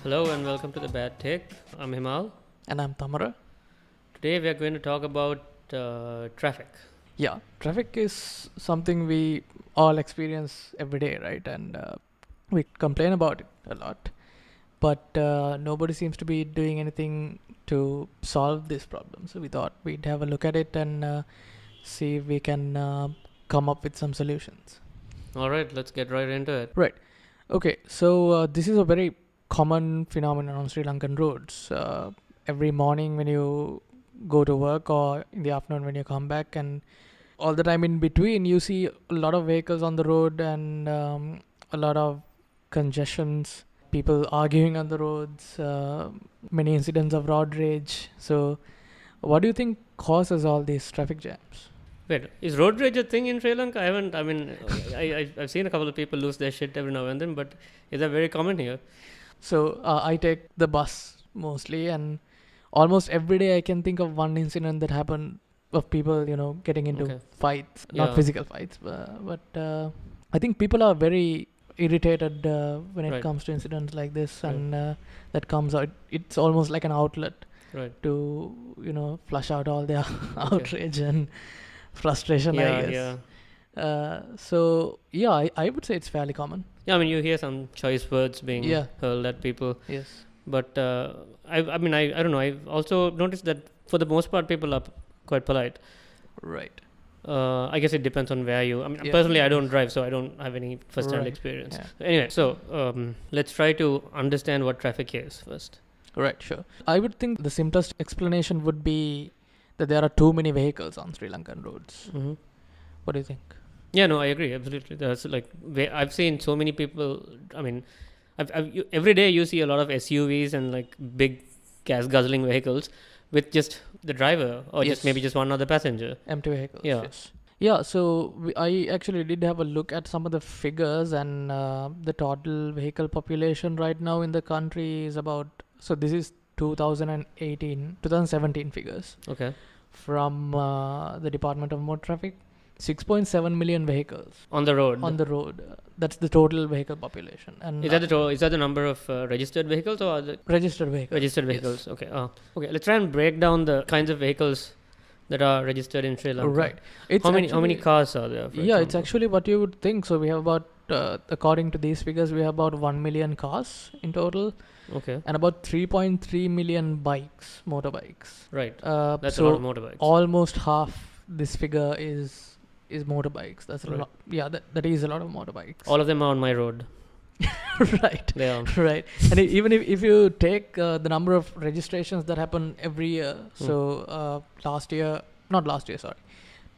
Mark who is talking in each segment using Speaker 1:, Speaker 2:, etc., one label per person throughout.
Speaker 1: Hello and welcome to the Bad Take. I'm Himal.
Speaker 2: And I'm Tamara.
Speaker 1: Today we are going to talk about traffic.
Speaker 2: Yeah, traffic is something we all experience every day, right? And we complain about it a lot. But nobody seems to be doing anything to solve this problem. So we thought we'd have a look at it and see if we can come up with some solutions.
Speaker 1: All right, let's get right into it.
Speaker 2: Right. Okay, so this is a very common phenomenon on Sri Lankan roads. Every morning when you go to work or in the afternoon when you come back, and all the time in between, you see a lot of vehicles on the road and a lot of congestions, people arguing on the roads, many incidents of road rage. So, what do you think causes all these traffic jams?
Speaker 1: Wait, is road rage a thing in Sri Lanka? I've seen a couple of people lose their shit every now and then, but is that very common here?
Speaker 2: So, I take the bus mostly, and almost every day I can think of one incident that happened of people, getting into fights, not physical fights, but I think people are very irritated when it comes to incidents like this, and that comes out. It's almost like an outlet to flush out all their outrage and frustration. I guess. I would say it's fairly common.
Speaker 1: Yeah, I mean you hear some choice words being hurled at people.
Speaker 2: Yes.
Speaker 1: But I don't know. I've also noticed that for the most part people are quite polite.
Speaker 2: Right.
Speaker 1: I guess it depends on where you. Personally, I don't drive, so I don't have any first-hand experience. Yeah. Anyway, so let's try to understand what traffic is first.
Speaker 2: Right, sure. I would think the simplest explanation would be that there are too many vehicles on Sri Lankan roads.
Speaker 1: Mm-hmm.
Speaker 2: What do you think?
Speaker 1: Yeah, no, I agree absolutely. That's I've seen so many people. I mean, every day you see a lot of SUVs and like big gas guzzling vehicles with just the driver or just maybe just one other passenger.
Speaker 2: Empty vehicles.
Speaker 1: Yeah.
Speaker 2: Yes. Yeah, so I actually did have a look at some of the figures, and the total vehicle population right now in the country is about. So this is 2017 figures.
Speaker 1: Okay.
Speaker 2: From the Department of Motor Traffic. 6.7 million vehicles
Speaker 1: on the road.
Speaker 2: That's the total vehicle population. And
Speaker 1: is that the number of registered vehicles or the
Speaker 2: registered vehicles?
Speaker 1: Registered vehicles. Yes. Okay. Okay. Let's try and break down the kinds of vehicles that are registered in Sri Lanka.
Speaker 2: Right.
Speaker 1: How many cars are there? For example?
Speaker 2: It's actually what you would think. So we have about, according to these figures, we have about 1 million cars in total.
Speaker 1: Okay.
Speaker 2: And about 3.3 million motorbikes.
Speaker 1: Right. That's a lot of motorbikes.
Speaker 2: Almost half this figure is motorbikes. That's a lot. Yeah, that is a lot of motorbikes.
Speaker 1: All of them are on my road.
Speaker 2: Right.
Speaker 1: They are.
Speaker 2: Right. And even if you take the number of registrations that happen every year, so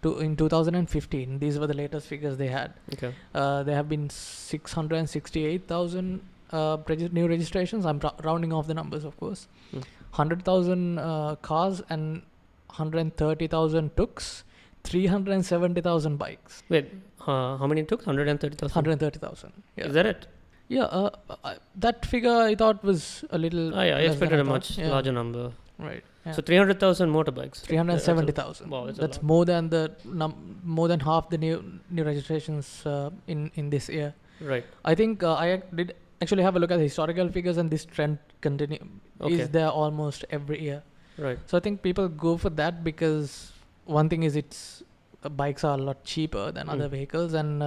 Speaker 2: in 2015, these were the latest figures they had.
Speaker 1: Okay.
Speaker 2: There have been 668,000 new registrations. I'm rounding off the numbers, of course. 100,000 cars and 130,000 tuk-tuks. 370,000 bikes.
Speaker 1: Wait, how many took? 130,000?
Speaker 2: 130,000. Yeah.
Speaker 1: Is that it?
Speaker 2: Yeah, that figure I thought was a little.
Speaker 1: I expected a much larger number.
Speaker 2: Right. Yeah.
Speaker 1: So 300,000 motorbikes.
Speaker 2: 370,000.
Speaker 1: Wow,
Speaker 2: that's more than more than half the new registrations in this year.
Speaker 1: Right.
Speaker 2: I think I did actually have a look at the historical figures, and this trend is there almost every year.
Speaker 1: Right.
Speaker 2: So I think people go for that because. One thing is bikes are a lot cheaper than other vehicles, and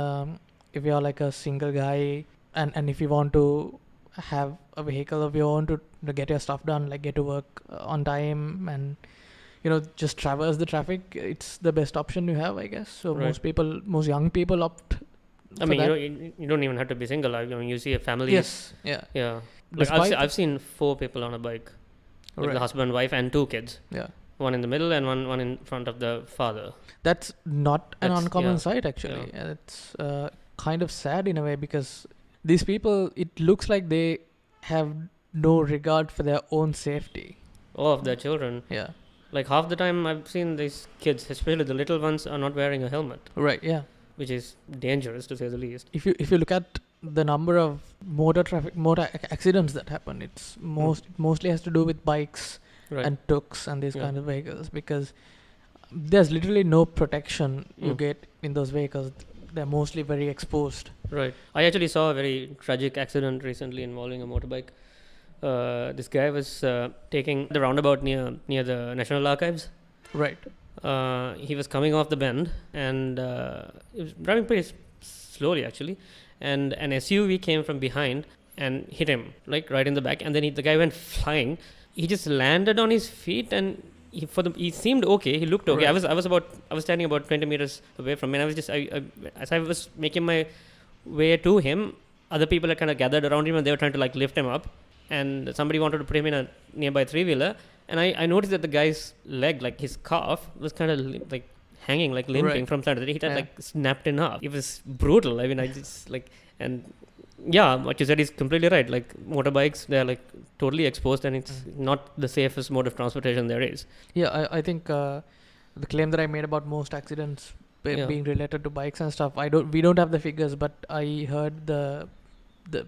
Speaker 2: if you're like a single guy and if you want to have a vehicle of your own to get your stuff done, like get to work on time and just traverse the traffic, it's the best option you have, I guess. So most young people opt
Speaker 1: I mean, you don't even have to be single. I mean, you see a family.
Speaker 2: Yes. Yeah.
Speaker 1: Yeah. Like I've seen 4 people on a bike, like the husband, wife, and 2 kids.
Speaker 2: Yeah.
Speaker 1: One in the middle and one in front of the father.
Speaker 2: That's not an uncommon sight, actually. Yeah. It's kind of sad in a way, because these people, it looks like they have no regard for their own safety.
Speaker 1: Or of their children.
Speaker 2: Yeah.
Speaker 1: Like half the time I've seen these kids, especially the little ones, are not wearing a helmet.
Speaker 2: Right, yeah.
Speaker 1: Which is dangerous, to say the least.
Speaker 2: If you look at the number of motor accidents that happen, it's mostly has to do with bikes. Right. And tuk-tuks and these kind of vehicles, because there's literally no protection you get in those vehicles. They're mostly very exposed.
Speaker 1: Right. I actually saw a very tragic accident recently involving a motorbike. This guy was taking the roundabout near the National Archives.
Speaker 2: Right.
Speaker 1: He was coming off the bend, and he was driving pretty slowly actually, and an SUV came from behind and hit him like right in the back, and then the guy went flying. He just landed on his feet, and he seemed okay. He looked okay.
Speaker 2: Right.
Speaker 1: I was standing about 20 meters away from him, and I was just as I was making my way to him, other people had kind of gathered around him, and they were trying to like lift him up, and somebody wanted to put him in a nearby three-wheeler, and I noticed that the guy's leg, like his calf, was kind of like hanging, like limping
Speaker 2: Right.
Speaker 1: from side to side. He had like snapped in half. It was brutal. I mean, I just like, and yeah, what you said is completely right. Like motorbikes, they're like totally exposed, and it's not the safest mode of transportation there is.
Speaker 2: Yeah, I think the claim that I made about most accidents
Speaker 1: Yeah.
Speaker 2: being related to bikes and stuff, we don't have the figures, but I heard the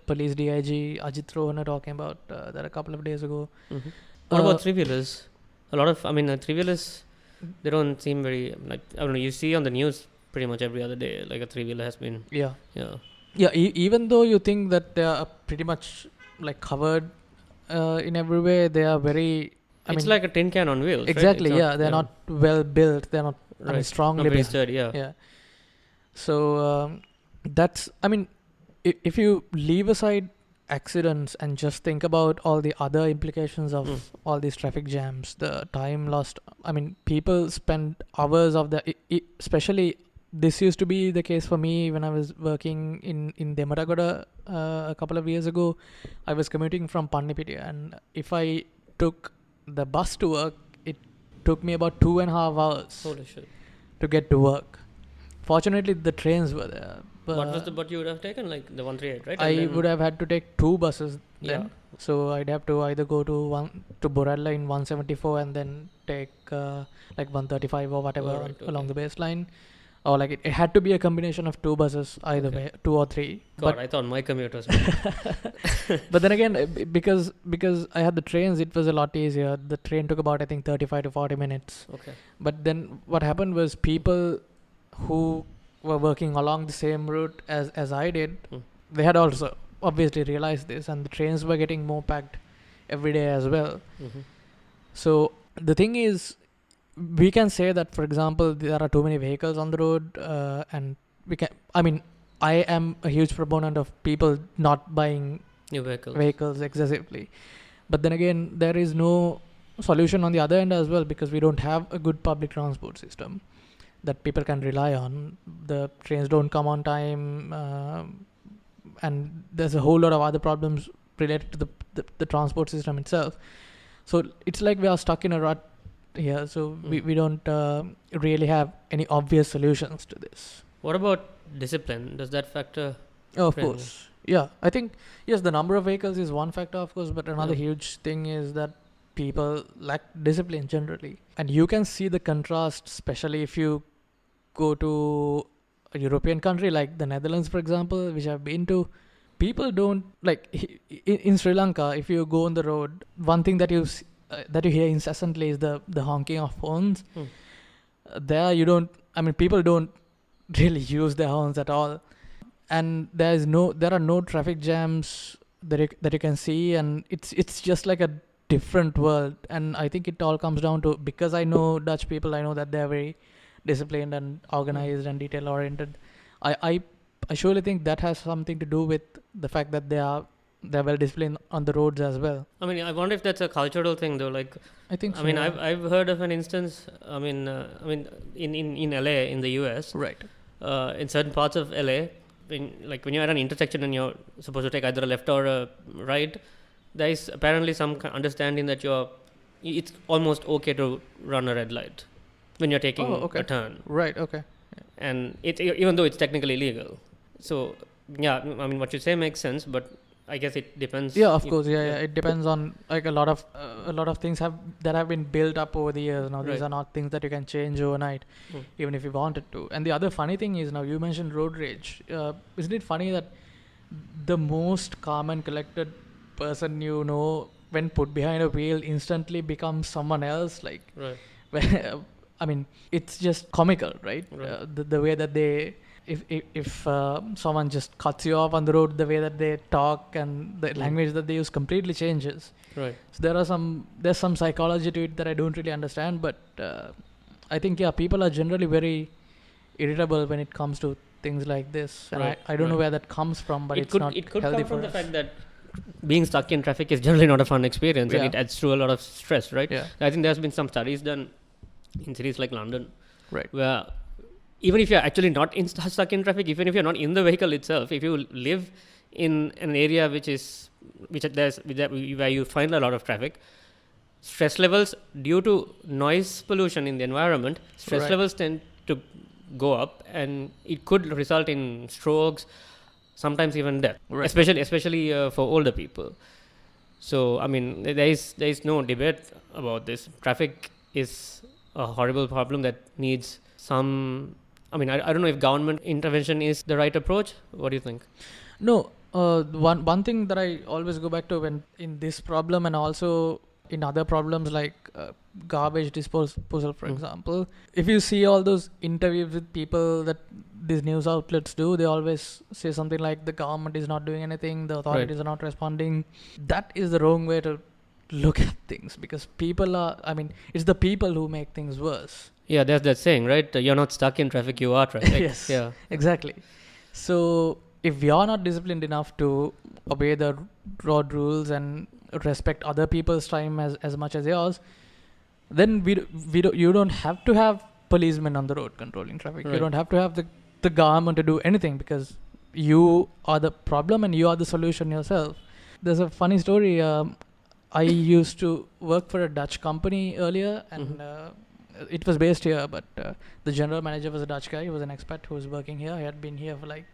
Speaker 2: police DIG Ajit Rohana talking about that a couple of days ago.
Speaker 1: Mm-hmm. What about three-wheelers? A lot of, three-wheelers, they don't seem very, like, I don't know, you see on the news pretty much every other day, like a three-wheeler has been,
Speaker 2: Yeah.
Speaker 1: yeah.
Speaker 2: Yeah, even though you think that they are pretty much like covered in every way, they are very.
Speaker 1: It's like a tin can on wheels.
Speaker 2: Exactly.
Speaker 1: Right?
Speaker 2: Yeah, they're not well built. They're not.
Speaker 1: Right.
Speaker 2: I mean, strongly
Speaker 1: not very
Speaker 2: built.
Speaker 1: sturdy, yeah.
Speaker 2: Yeah. So that's. I mean, if you leave aside accidents and just think about all the other implications of all these traffic jams, the time lost. I mean, people spend hours of especially. This used to be the case for me when I was working in Demaragoda a couple of years ago. I was commuting from Pannipitiya, and if I took the bus to work, it took me about 2.5 hours
Speaker 1: Holy shit.
Speaker 2: to get to work. Fortunately, the trains were there. But
Speaker 1: What was the but you would have taken? Like the 138, right?
Speaker 2: I would have had to take 2 buses then.
Speaker 1: Yeah.
Speaker 2: So I'd have to either go to Borella in 174 and then take like 135 or whatever along the baseline. Or like it had to be a combination of 2 buses either way, 2 or 3.
Speaker 1: God, I thought my commute was
Speaker 2: But then again, because I had the trains, it was a lot easier. The train took about, I think, 35 to 40 minutes.
Speaker 1: okay.
Speaker 2: But then what happened was people who were working along the same route as I did, they had also obviously realized this, and the trains were getting more packed every day as well.
Speaker 1: Mm-hmm.
Speaker 2: So the thing is, we can say that, for example, there are too many vehicles on the road, and I am a huge proponent of people not buying
Speaker 1: New
Speaker 2: vehicles excessively. But then again, there is no solution on the other end as well, because we don't have a good public transport system that people can rely on. The trains don't come on time, and there's a whole lot of other problems related to the transport system itself. So it's like we are stuck in a rut here, so we don't really have any obvious solutions to this.
Speaker 1: What about discipline? Does that factor?
Speaker 2: Oh, of course. Yeah, I think, yes, the number of vehicles is one factor, of course, but another
Speaker 1: Yeah.
Speaker 2: huge thing is that people lack discipline generally. And you can see the contrast, especially if you go to a European country like the Netherlands, for example, which I've been to. People don't, like, in Sri Lanka, if you go on the road, one thing that you hear incessantly is the honking of horns. There you don't, people don't really use their horns at all, and there are no traffic jams that you can see, and it's just like a different world. And I think it all comes down to, because I know Dutch people, I know that they're very disciplined and organized and detail oriented. I surely think that has something to do with the fact that they're well disciplined on the roads as well.
Speaker 1: I wonder if that's a cultural thing though. Like,
Speaker 2: I think so.
Speaker 1: I've heard of an instance. In LA, in the US,
Speaker 2: right.
Speaker 1: In certain parts of LA, when you're at an intersection and you're supposed to take either a left or a right, there is apparently some understanding that it's almost okay to run a red light when you're taking a turn.
Speaker 2: Right. Okay.
Speaker 1: And it, even though it's technically illegal. So yeah, what you say makes sense, but I guess it depends.
Speaker 2: Yeah, of course. Yeah. It depends on, like, a lot of things have been built up over the years. Now these are not things that you can change overnight, even if you wanted to. And the other funny thing is, now you mentioned road rage. Isn't it funny that the most calm and collected person you know, when put behind a wheel, instantly becomes someone else? Like,
Speaker 1: right.
Speaker 2: it's just comical, right? The way that they if someone just cuts you off on the road, the way that they talk and the language that they use completely changes.
Speaker 1: Right.
Speaker 2: So there's some psychology to it that I don't really understand, but I think people are generally very irritable when it comes to things like this, and
Speaker 1: Right,
Speaker 2: I don't know
Speaker 1: right.
Speaker 2: where that comes from, but
Speaker 1: It
Speaker 2: it's
Speaker 1: could
Speaker 2: not
Speaker 1: it could
Speaker 2: healthy
Speaker 1: come from
Speaker 2: for
Speaker 1: the
Speaker 2: us.
Speaker 1: fact that being stuck in traffic is generally not a fun experience, and
Speaker 2: Yeah.
Speaker 1: it adds to a lot of stress, right?
Speaker 2: Yeah.
Speaker 1: I think there's been some studies done in cities like London,
Speaker 2: Right.
Speaker 1: where even if you're actually not stuck in traffic, even if you're not in the vehicle itself, if you live in an area where you find a lot of traffic, stress levels due to noise pollution in the environment, stress
Speaker 2: Right.
Speaker 1: levels tend to go up, and it could result in strokes, sometimes even death,
Speaker 2: Right.
Speaker 1: especially for older people. So I mean, there is no debate about this. Traffic is a horrible problem that needs some. I mean, I don't know if government intervention is the right approach. What do you think?
Speaker 2: No, one thing that I always go back to when in this problem and also in other problems like garbage disposal, for example, if you see all those interviews with people that these news outlets do, they always say something like the government is not doing anything, the authorities are not responding. That is the wrong way to look at things, because it's the people who make things worse.
Speaker 1: Yeah, there's that saying, right? You're not stuck in traffic, you are traffic.
Speaker 2: Yes.
Speaker 1: Yeah.
Speaker 2: Exactly. So if we are not disciplined enough to obey the road rules and respect other people's time as much as yours, then you don't have to have policemen on the road controlling traffic.
Speaker 1: Right.
Speaker 2: You don't have to have the government to do anything, because you are the problem and you are the solution yourself. There's a funny story. I used to work for a Dutch company earlier, and it was based here, but the general manager was a Dutch guy. He was an expat who was working here. He had been here for like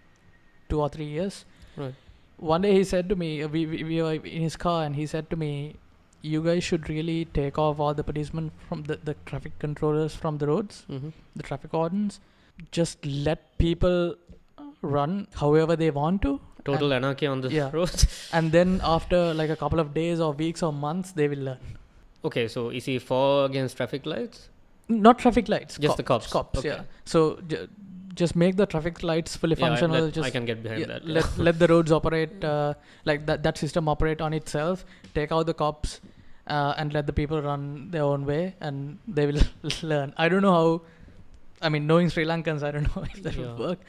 Speaker 2: 2 or 3 years.
Speaker 1: Right.
Speaker 2: One day he said to me, we were in his car, and he said to me, you guys should really take off all the policemen from the traffic controllers from the roads, the traffic wardens. Just let people run however they want to.
Speaker 1: Total anarchy on the
Speaker 2: Yeah.
Speaker 1: roads.
Speaker 2: And then after like a couple of days or weeks or months, they will learn.
Speaker 1: Okay, so is he for or against traffic lights?
Speaker 2: Not traffic lights.
Speaker 1: Just the cops.
Speaker 2: Cops,
Speaker 1: Okay.
Speaker 2: yeah. So just make the traffic lights fully functional.
Speaker 1: I can get behind that.
Speaker 2: Let the roads operate like that system operate on itself. Take out the cops and let the people run their own way, and they will learn. I don't know how. I mean, knowing Sri Lankans, I don't know if that will work.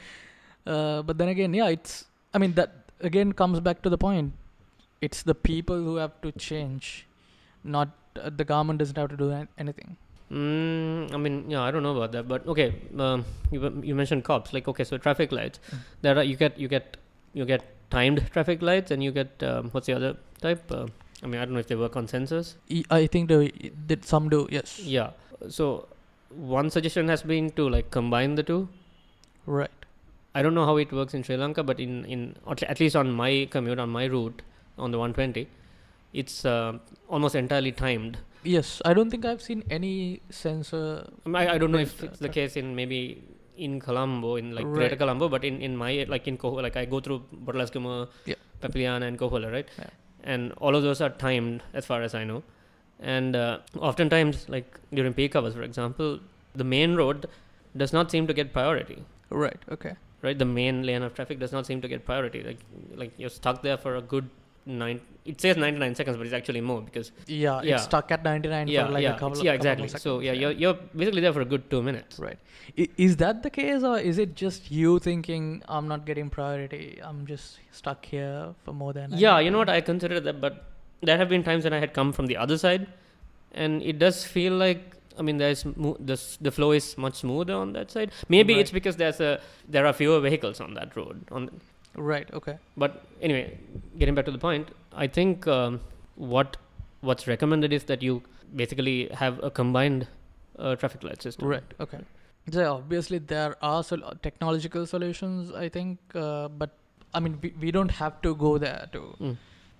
Speaker 2: But then again, that again comes back to the point. It's the people who have to change, not the government doesn't have to do anything.
Speaker 1: I don't know about that, but okay. You mentioned cops. Like, okay, so traffic lights. There are you get timed traffic lights, and you get what's the other type? I don't know if they work on sensors.
Speaker 2: I think some do. Yes.
Speaker 1: Yeah. So one suggestion has been to like combine the two.
Speaker 2: Right.
Speaker 1: I don't know how it works in Sri Lanka, but in at least on my commute, on my route on the 120, it's almost entirely timed.
Speaker 2: Yes, I don't think I've seen any sensor.
Speaker 1: I don't know if it's the case in Colombo, in like Greater Colombo, but in my like in Kohola, like I go through Borlaskuma, Papiliana, and Kohola, right?
Speaker 2: Yeah.
Speaker 1: And all of those are timed as far as I know. And oftentimes, like during peak hours, for example, the main road does not seem to get priority.
Speaker 2: Right. Okay.
Speaker 1: Right, the main lane of traffic does not seem to get priority. Like you're stuck there for a good it says 99 seconds, but it's actually more because
Speaker 2: it's stuck at 99 for like a couple of
Speaker 1: exactly.
Speaker 2: seconds.
Speaker 1: So you're basically there for a good 2 minutes.
Speaker 2: Right. Is that the case, or is it just you thinking I'm not getting priority? I'm just stuck here for more than.
Speaker 1: You know what? I considered that, but there have been times when I had come from the other side, and it does feel like. The flow is much smoother on that side. Maybe it's because there are fewer vehicles on that road.
Speaker 2: Right. Okay.
Speaker 1: But anyway, getting back to the point, I think what's recommended is that you basically have a combined traffic light system.
Speaker 2: Right. Okay. So obviously there are technological solutions, I think, but we don't have to go there to.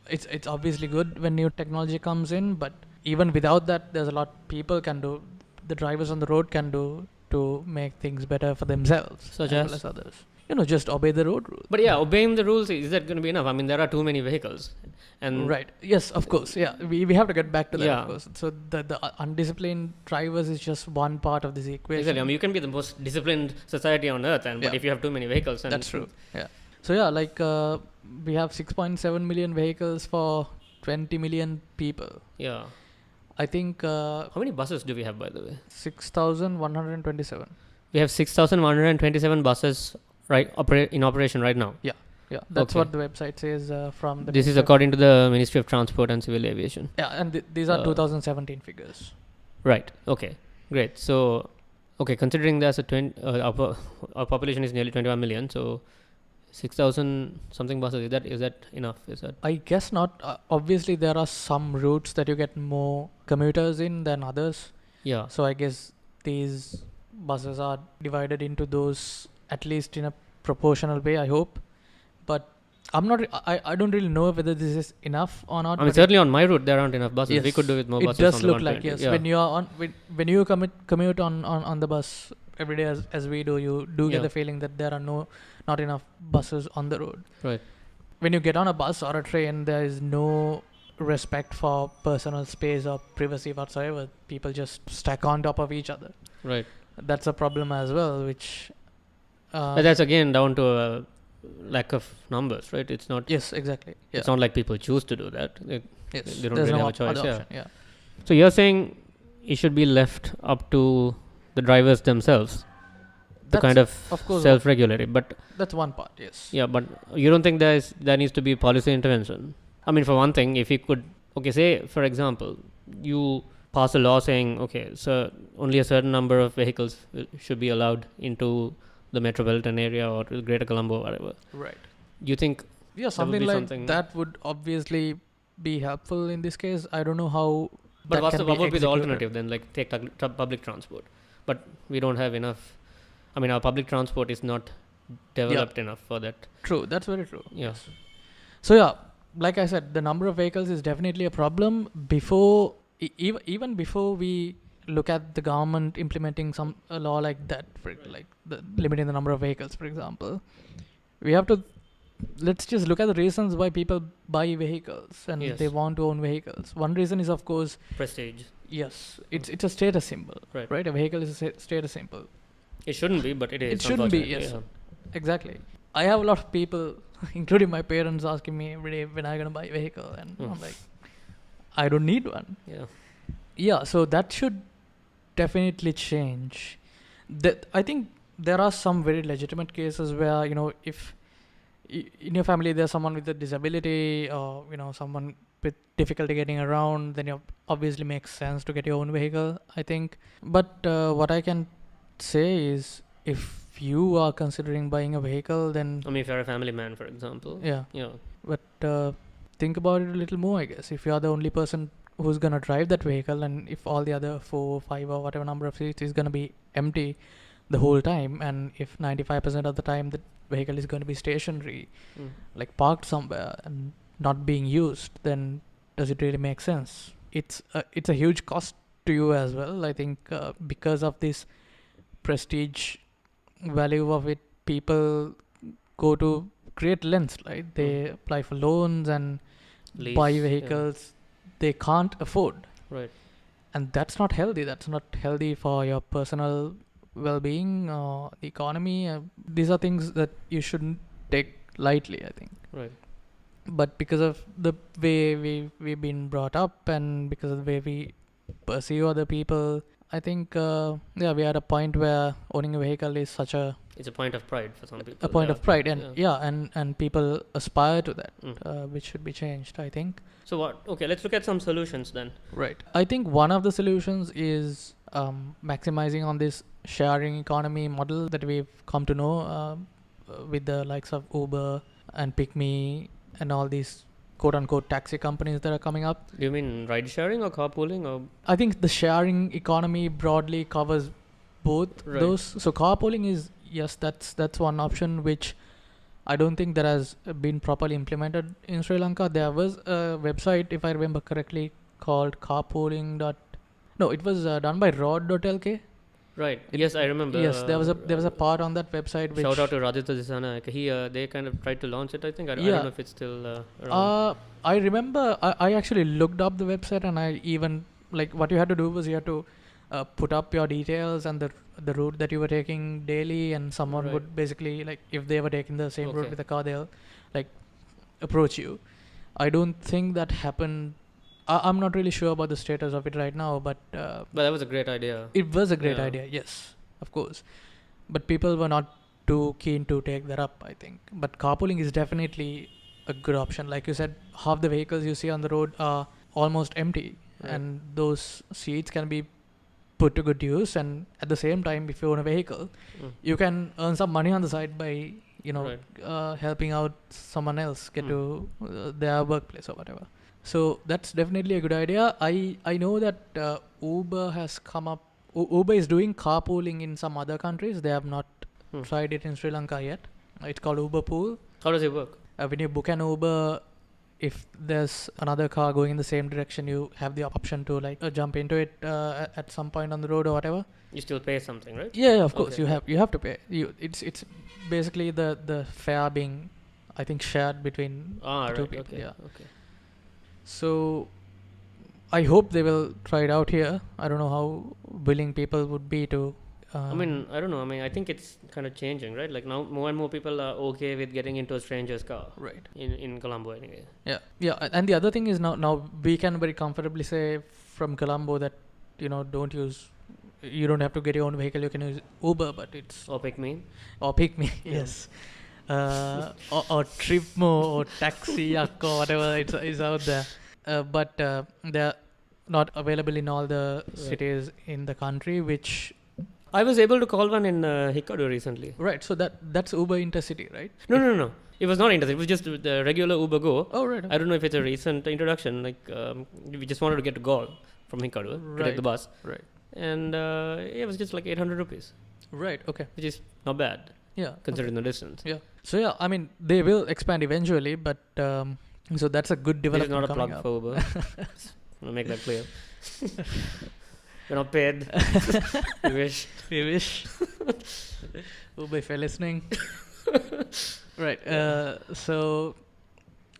Speaker 2: It's obviously good when new technology comes in, but even without that, there's a lot people can do. The drivers on the road can do to make things better for themselves
Speaker 1: Such
Speaker 2: as
Speaker 1: as?
Speaker 2: well as others. just obey the road rules.
Speaker 1: But yeah, obeying the rules, is that going to be enough? I mean, there are too many vehicles. And
Speaker 2: Right. Yes, of course. Yeah, we have to get back to that,
Speaker 1: Yeah.
Speaker 2: of course. So the undisciplined drivers is just one part of this equation.
Speaker 1: Exactly. I mean, you can be the most disciplined society on earth, but
Speaker 2: Yeah.
Speaker 1: if you have too many vehicles,
Speaker 2: That's true. Yeah. So yeah, like we have 6.7 million vehicles for 20 million people.
Speaker 1: Yeah.
Speaker 2: I think
Speaker 1: How many buses do we have, by the way?
Speaker 2: 6,127.
Speaker 1: We have 6,127 buses in operation right now.
Speaker 2: Yeah, that's
Speaker 1: Okay.
Speaker 2: what the website says from the.
Speaker 1: This is
Speaker 2: Ministry of-
Speaker 1: according to the Ministry of Transport and Civil Aviation.
Speaker 2: Yeah, and these are
Speaker 1: Uh,
Speaker 2: 2017 figures.
Speaker 1: Right. Okay. Great. So, okay, considering there's our population is nearly 21 million, so 6,000 something buses. Is that enough? Is that
Speaker 2: I guess not. Obviously, there are some routes that you get more commuters in than others.
Speaker 1: yeah?
Speaker 2: So I guess these buses are divided into those at least in a proportional way, I hope. But I'm not. I don't really know whether this is enough or not.
Speaker 1: I mean,
Speaker 2: but
Speaker 1: certainly on my route there aren't enough buses. We
Speaker 2: Yes,
Speaker 1: could do with more
Speaker 2: it
Speaker 1: buses.
Speaker 2: does
Speaker 1: on the
Speaker 2: look like
Speaker 1: 120.
Speaker 2: yes.
Speaker 1: Yeah.
Speaker 2: When you are when you commute on the bus every day as we do, you do get
Speaker 1: Yeah.
Speaker 2: the feeling that there are not enough buses on the road.
Speaker 1: Right.
Speaker 2: When you get on a bus or a train, there is no respect for personal space or privacy whatsoever. People just stack on top of each other.
Speaker 1: Right.
Speaker 2: That's a problem as well, which.
Speaker 1: But that's again down to a lack of numbers, right? It's not.
Speaker 2: Yes, exactly. Yeah.
Speaker 1: It's not like people choose to do that.
Speaker 2: Yes.
Speaker 1: they don't
Speaker 2: There's
Speaker 1: really
Speaker 2: no
Speaker 1: have a choice,
Speaker 2: other
Speaker 1: yeah.
Speaker 2: option. Yeah.
Speaker 1: So you're saying it should be left up to the drivers themselves to
Speaker 2: That's,
Speaker 1: kind of
Speaker 2: course,
Speaker 1: self-regulate it. But
Speaker 2: that's one part. Yes.
Speaker 1: yeah, but you don't think there needs to be policy intervention? I mean, for one thing, if you could, okay, say for example, you pass a law saying, okay, so only a certain number of vehicles should be allowed into the metropolitan area or Greater Colombo or whatever.
Speaker 2: Right.
Speaker 1: Do you think?
Speaker 2: Yeah,
Speaker 1: would
Speaker 2: something
Speaker 1: be
Speaker 2: like
Speaker 1: something-
Speaker 2: that would obviously be helpful in this case. I don't know how.
Speaker 1: But
Speaker 2: that
Speaker 1: what
Speaker 2: can
Speaker 1: would be the
Speaker 2: executed.
Speaker 1: alternative then? Like take public transport, but we don't have enough. I mean, our public transport is not developed enough for that.
Speaker 2: True, that's very true.
Speaker 1: Yeah.
Speaker 2: So yeah, like I said, the number of vehicles is definitely a problem. Before even before we look at the government implementing a law like that, for like limiting the number of vehicles, for example, we have to. Let's just look at the reasons why people buy vehicles and
Speaker 1: Yes.
Speaker 2: they want to own vehicles. One reason is, of course,
Speaker 1: Prestige.
Speaker 2: yes, it's a status symbol,
Speaker 1: Right.
Speaker 2: A vehicle is a status symbol.
Speaker 1: It shouldn't be, but it is.
Speaker 2: It shouldn't be,
Speaker 1: unfortunately,
Speaker 2: yes.
Speaker 1: yeah.
Speaker 2: Exactly. I have a lot of people, including my parents, asking me every day when I'm gonna buy a vehicle, and I'm like, I don't need one.
Speaker 1: Yeah.
Speaker 2: Yeah, so that should definitely change. That I think there are some very legitimate cases where if in your family there's someone with a disability or someone with difficulty getting around, then it obviously makes sense to get your own vehicle, I think. But what I can say is, if you are considering buying a vehicle, then
Speaker 1: I mean, if you're a family man, for example.
Speaker 2: yeah.
Speaker 1: Yeah.
Speaker 2: But think about it a little more, I guess. If you are the only person who's gonna drive that vehicle, and if all the other 4, 5 or whatever number of seats is gonna be empty the whole time, and if 95% of the time the vehicle is going to be stationary, like parked somewhere and not being used, then does it really make sense? It's a huge cost to you as well, I think, because of this prestige value of it. People go to great lengths, right? They apply for loans and
Speaker 1: Lease,
Speaker 2: buy
Speaker 1: yeah.
Speaker 2: vehicles they can't afford,
Speaker 1: Right.
Speaker 2: and that's not healthy. That's not healthy for your personal well-being or the economy. These are things that you shouldn't take lightly, I think.
Speaker 1: Right.
Speaker 2: But because of the way we've been brought up, and because of the way we perceive other people, I think we are at a point where owning a vehicle is such
Speaker 1: It's a point of pride for some people.
Speaker 2: a point
Speaker 1: yeah.
Speaker 2: of pride, and and people aspire to that,
Speaker 1: Mm.
Speaker 2: which should be changed, I think.
Speaker 1: So what? Okay, let's look at some solutions then.
Speaker 2: Right. I think one of the solutions is maximizing on this sharing economy model that we've come to know with the likes of Uber and PickMe and all these quote-unquote taxi companies that are coming up.
Speaker 1: Do you mean ride sharing or carpooling or?
Speaker 2: I think the sharing economy broadly covers both
Speaker 1: Right.
Speaker 2: those. So carpooling is, yes, that's one option, which I don't think that has been properly implemented in Sri Lanka. There was a website, if I remember correctly, called carpooling. No, it was done by rod.lk.
Speaker 1: Right. Yes, I remember.
Speaker 2: Yes, there was a part on that website which
Speaker 1: Shout out to Radhita Disana. He they kind of tried to launch it. I think I don't
Speaker 2: yeah.
Speaker 1: know if it's still around.
Speaker 2: I remember I actually looked up the website, and I even like what you had to do was you had to put up your details and the route that you were taking daily, and someone
Speaker 1: Right.
Speaker 2: would basically, like, if they were taking the same route
Speaker 1: Okay.
Speaker 2: with a car, they'll like approach you. I don't think that happened. I'm not really sure about the status of it right now, but
Speaker 1: But that was a great idea.
Speaker 2: it was a great
Speaker 1: Yeah.
Speaker 2: idea. Yes, of course, but people were not too keen to take that up, I think. But carpooling is definitely a good option. Like you said, half the vehicles you see on the road are almost empty,
Speaker 1: Right.
Speaker 2: and those seats can be put to good use. And at the same time, if you own a vehicle,
Speaker 1: Mm.
Speaker 2: you can earn some money on the side by
Speaker 1: Right.
Speaker 2: helping out someone else get
Speaker 1: Mm.
Speaker 2: to their workplace or whatever. So that's definitely a good idea. I know that Uber has come up. Uber is doing carpooling in some other countries. They have not
Speaker 1: Hmm.
Speaker 2: tried it in Sri Lanka yet. It's called Uber Pool.
Speaker 1: How does it work?
Speaker 2: When you book an Uber, if there's another car going in the same direction, you have the option to like jump into it at some point on the road or whatever.
Speaker 1: You still pay something, right?
Speaker 2: Yeah, of course
Speaker 1: Okay.
Speaker 2: you have to pay. It's basically the fare being, I think, shared between
Speaker 1: Ah,
Speaker 2: two
Speaker 1: right.
Speaker 2: people.
Speaker 1: Okay.
Speaker 2: Yeah.
Speaker 1: Okay.
Speaker 2: So I hope they will try it out here. I don't know how willing people would be to.
Speaker 1: I mean, I don't know. I mean, I think it's kind of changing, right? Like now, more and more people are okay with getting into a stranger's car.
Speaker 2: right.
Speaker 1: In Colombo, anyway.
Speaker 2: Yeah, and the other thing is now we can very comfortably say from Colombo that don't use. You don't have to get your own vehicle. You can use Uber, but it's
Speaker 1: Or pick me.
Speaker 2: or Pick Me.
Speaker 1: Yeah.
Speaker 2: Yes. Or Tripmo or Taxi Yak or whatever is out there. But they're not available in all the cities in the country, which
Speaker 1: I was able to call one in Hikkaru recently.
Speaker 2: right. So that's Uber Intercity, right?
Speaker 1: No. It was not Intercity. It was just the regular Uber Go.
Speaker 2: Oh, right.
Speaker 1: I don't know if it's a recent introduction. Like we just wanted to get to Gaul from Hikkaru to take the bus,
Speaker 2: Right.
Speaker 1: and it was just like 800 rupees,
Speaker 2: Right. Okay.
Speaker 1: which is not bad
Speaker 2: Yeah.
Speaker 1: considering the distance.
Speaker 2: Yeah. So yeah, I mean, they will expand eventually, but so that's a good
Speaker 1: This is
Speaker 2: development
Speaker 1: not a
Speaker 2: coming
Speaker 1: plug
Speaker 2: up.
Speaker 1: for Uber. Just want to make that clear. We're not paid. We wish.
Speaker 2: We wish. Uber, if you're listening. Right. So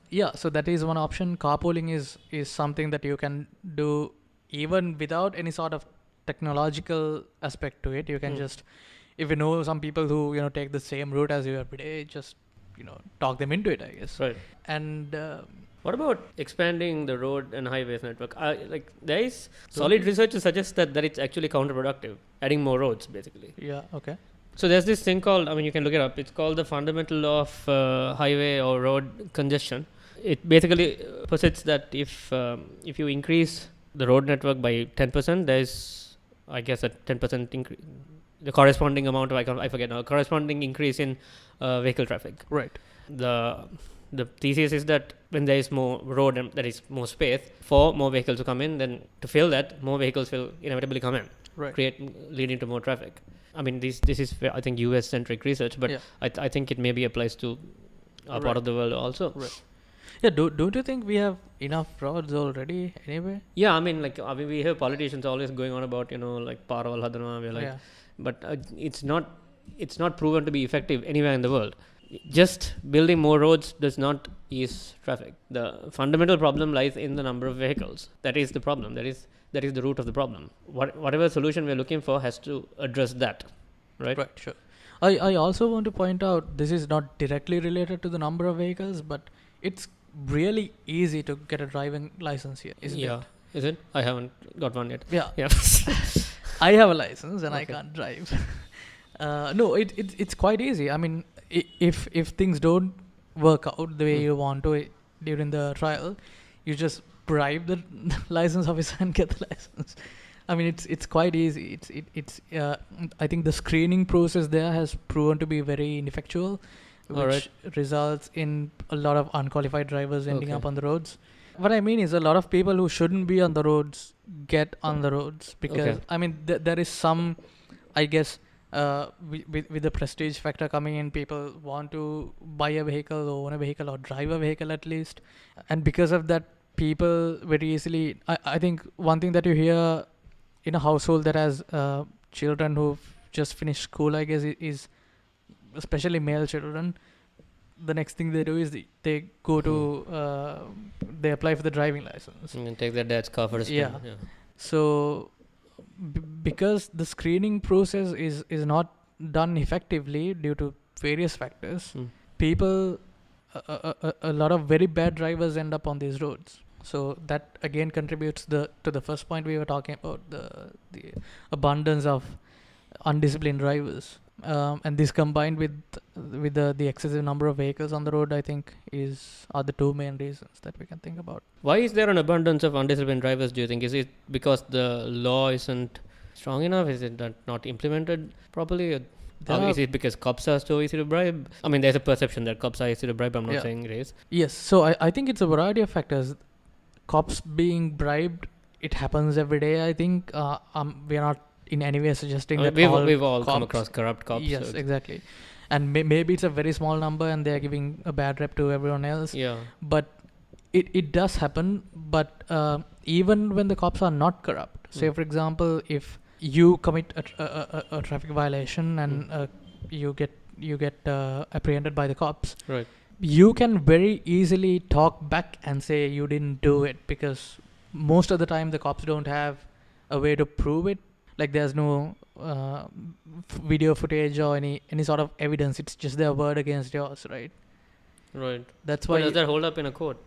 Speaker 2: yeah, so that is one option. Carpooling is something that you can do even without any sort of technological aspect to it. You can just, if you know some people who take the same route as you every day, just talk them into it, I guess.
Speaker 1: Right.
Speaker 2: And
Speaker 1: What about expanding the road and highways network? Like there is solid research to suggest that it's actually counterproductive, adding more roads basically.
Speaker 2: yeah, okay.
Speaker 1: So there's this thing called, I mean, you can look it up. It's called the fundamental law of highway or road congestion. It basically posits that if you increase the road network by 10%, there's, I guess, a 10% increase, the corresponding amount of, I forget now, corresponding increase in vehicle traffic.
Speaker 2: Right.
Speaker 1: The thesis is that when there is more road and there is more space for more vehicles to come in, then to fill that, more vehicles will inevitably come in,
Speaker 2: Right.
Speaker 1: leading to more traffic. I mean, this is, I think, US centric research, but
Speaker 2: Yeah.
Speaker 1: I think it maybe applies to our
Speaker 2: Right.
Speaker 1: part of the world also.
Speaker 2: Right. Yeah, don't you think we have enough roads already anyway?
Speaker 1: Yeah, I mean, like we have politicians always going on about like Parval Hadana, we're like,
Speaker 2: Yeah.
Speaker 1: but it's not proven to be effective anywhere in the world. Just building more roads does not ease traffic. The fundamental problem lies in the number of vehicles. That is the problem. That is the root of the problem. Whatever solution we're looking for has to address that, right?
Speaker 2: Right, sure. I also want to point out, this is not directly related to the number of vehicles, but it's really easy to get a driving license here, isn't it?
Speaker 1: Yeah. Is it? I haven't got one yet.
Speaker 2: Yeah.
Speaker 1: Yeah.
Speaker 2: I have a license and I
Speaker 1: Okay.
Speaker 2: can't drive. No, it's quite easy. I mean, if things don't work out the way you want to during the trial, you just bribe the license officer and get the license. I mean, it's quite easy. It's I think the screening process there has proven to be very ineffectual, which results in a lot of unqualified drivers ending up on the roads. What I mean is, a lot of people who shouldn't be on the roads get on the roads because I mean there is some, I guess, with the prestige factor coming in, people want to buy a vehicle or own a vehicle or drive a vehicle at least, and because of that, people very easily. I think one thing that you hear in a household that has children who've just finished school, I guess, is especially male children. The next thing they do is they go to they apply for the driving license.
Speaker 1: And take their dad's car for a spin.
Speaker 2: Yeah. So because the screening process is not done effectively due to various factors, people, a lot of very bad drivers end up on these roads. So that again contributes to the first point we were talking about, the abundance of undisciplined drivers. And this combined with the excessive number of vehicles on the road, I think are the two main reasons that we can think about.
Speaker 1: Why is there an abundance of undisciplined drivers, do you think? Is it because the law isn't strong enough? Is it not implemented properly? Or is it because cops are so easy to bribe? I mean, there's a perception that cops are easy to bribe. I'm not saying it is.
Speaker 2: Yes. So I think it's a variety of factors. Cops being bribed, it happens every day, I think. We are not in any way suggesting that
Speaker 1: we've all come across corrupt cops.
Speaker 2: Yes, so exactly. And maybe it's a very small number and they're giving a bad rep to everyone else.
Speaker 1: Yeah.
Speaker 2: But it does happen. But even when the cops are not corrupt, say for example, if you commit a traffic violation and you get apprehended by the cops,
Speaker 1: right,
Speaker 2: you can very easily talk back and say you didn't do it, because most of the time the cops don't have a way to prove it. Like there's no video footage or any sort of evidence. It's just their word against yours, right?
Speaker 1: Right.
Speaker 2: That's why.
Speaker 1: But does that hold up in a court?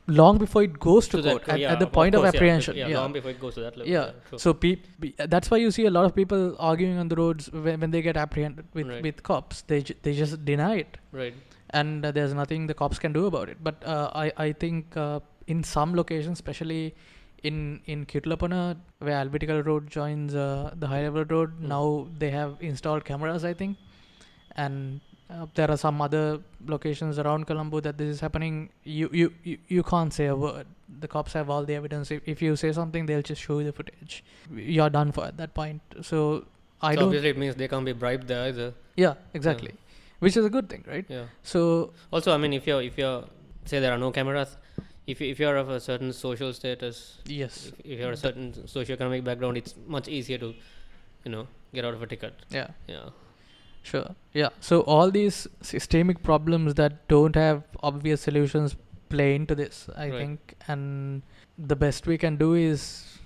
Speaker 2: Long before it goes to court, at the point of apprehension.
Speaker 1: Yeah, long before it goes to that level.
Speaker 2: Yeah. So that's why you see a lot of people arguing on the roads when they get apprehended with cops. They just deny it.
Speaker 1: Right.
Speaker 2: And there's nothing the cops can do about it. But I think in some locations, especially in Kitulapana, where Albitikal Road joins the high level road, now they have installed cameras, I think. And there are some other locations around Colombo that this is happening. You can't say a word. The cops have all the evidence. If you say something, they'll just show you the footage. You're done for at that point. So
Speaker 1: obviously it means they can't be bribed there either.
Speaker 2: Yeah, exactly. Yeah. Which is a good thing, right?
Speaker 1: Yeah.
Speaker 2: So
Speaker 1: also, I mean, if you're say there are no cameras, if you're of a certain social status,
Speaker 2: yes,
Speaker 1: if you're a certain socioeconomic background, it's much easier to, get out of a ticket.
Speaker 2: Yeah.
Speaker 1: Yeah.
Speaker 2: Sure. Yeah. So all these systemic problems that don't have obvious solutions play into this, I think. And the best we can do is,